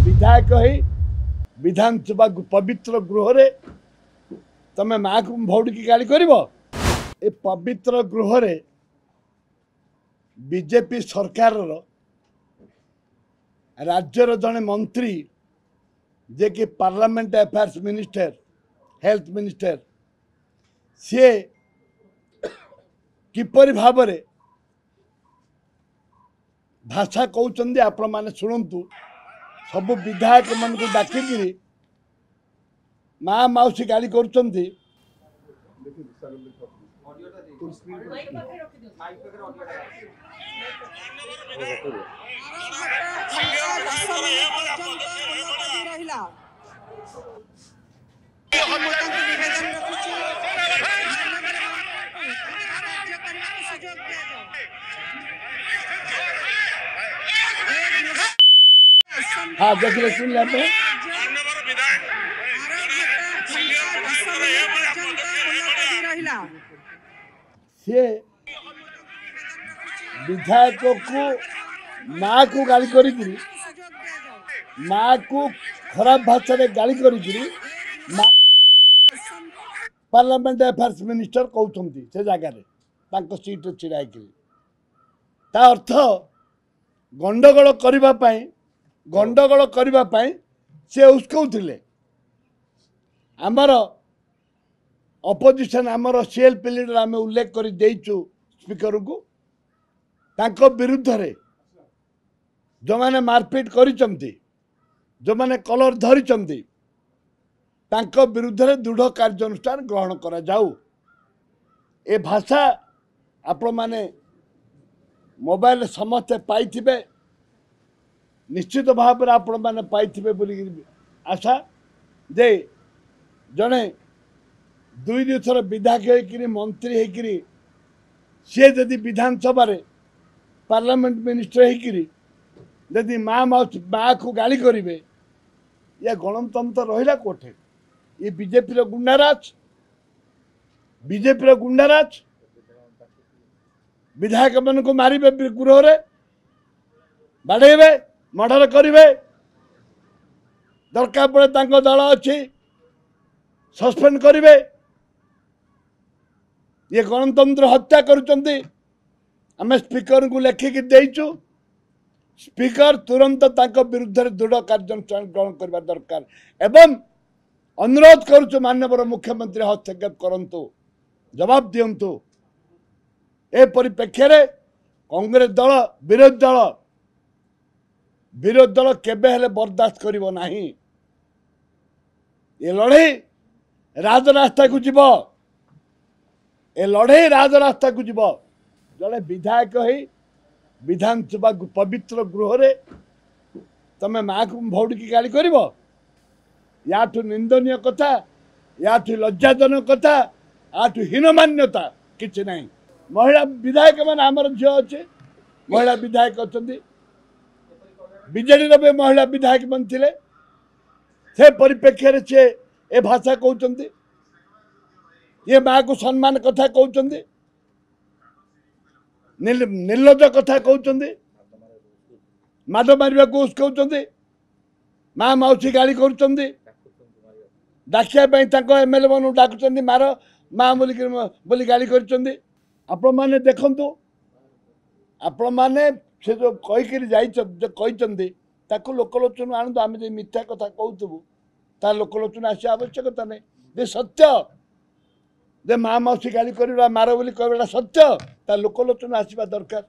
विधायक ही विधानसभा पवित्र गृह रे तमे माँ को भौड़ की गाड़ी कर पवित्र गृह रे बीजेपी सरकार राज्यर जड़े मंत्री जे कि parliament affairs minister health minister सी किपरि भाव रे भाषा कहते आपण मैंने शुणु सब विधायक मान को डाकिकी माँ मौसी गाड़ी कर हाँ देखिए सुन लेते हैं सी विधायक को माँ को गाली करी माँ को खराब भाषा रे गाली करी पार्लियामेंट अफेयर्स मिनिस्टर कहते से जगह सीट छिड़ा ता अर्थ गंडगोल करने से उस्कौले आमर अपोजिशन आमर सीएलपी लीडर आम उल्लेख कर देचु स्पीकर को तांको विरुद्ध रे जो माने मारपीट करिसंती जो माने कलर धरिसंती तांको विरुद्ध रे दृढ़ कार्यानुष्ठान ग्रहण करा जाऊ। ए भाषा आपण माने मोबाइल समस्ते पाइथिबे निश्चित भाव में आपण मैंने पाइथिबे बोली आशा जे जड़े दुई दुई थर विधायक होकर मंत्री होकर सी जदि विधानसभा पार्लियामेंट मिनिस्टर होकर माँ को गाली करेंगे या गणतंत्र रहा कोठे ये बीजेपी गुंडाराज विधायक मान को मारे गृह रे बाड़े मर्डर करेंगे दरकार पड़े दल अच्छी सस्पेंड करेंगे ये गणतंत्र हत्या करुचंती आम स्पीकर को लेखिकी देचु स्पीकर तुरंत तांको विरुद्ध दृढ़ कार्यानुष्ठान ग्रहण करने दरकार एवं अनुरोध करुचु माननीय मुख्यमंत्री हस्तक्षेप करंतु जवाब दिंतु ए परिप्रेक्षी रे कांग्रेस दल विरोधी दल केबे हेले बर्दाश्त करिवो नाही। ये लड़ाई राजरास्ता को जीव राजरास्ता को जीव जड़े विधायक ही विधानसभा पवित्र गृह रे तमे माँ को भौड़ की गाड़ी कर याठू निंदनीय कथा याठू लज्जाजनक कथा याठू हीनमान्यता किसी ना महिला विधायक मान आमर झील अच्छे महिला विधायक अच्छा बीजेडी भी महिला विधायक मन थे से परिप्रेक्षी से ए भाषा कहते ये माँ को सम्मान कथा कहते निर्लज कथा कहते माड़ मारे को उस्कौते माँ मौसी गाड़ी करुँच डाकिया एमएलए मन डाकुं मार माँ बोली गाड़ी कर देखु आपण मैंने से जो कही लोकलोचन आणु आम जो मिथ्या कथा कहूँ तार लोकलोचन आसा आवश्यकता नहीं जे सत्य जे माँ मौसी गाड़ी कर मार बोली कहना सत्य तार लोकलोचन आसवा दरकार।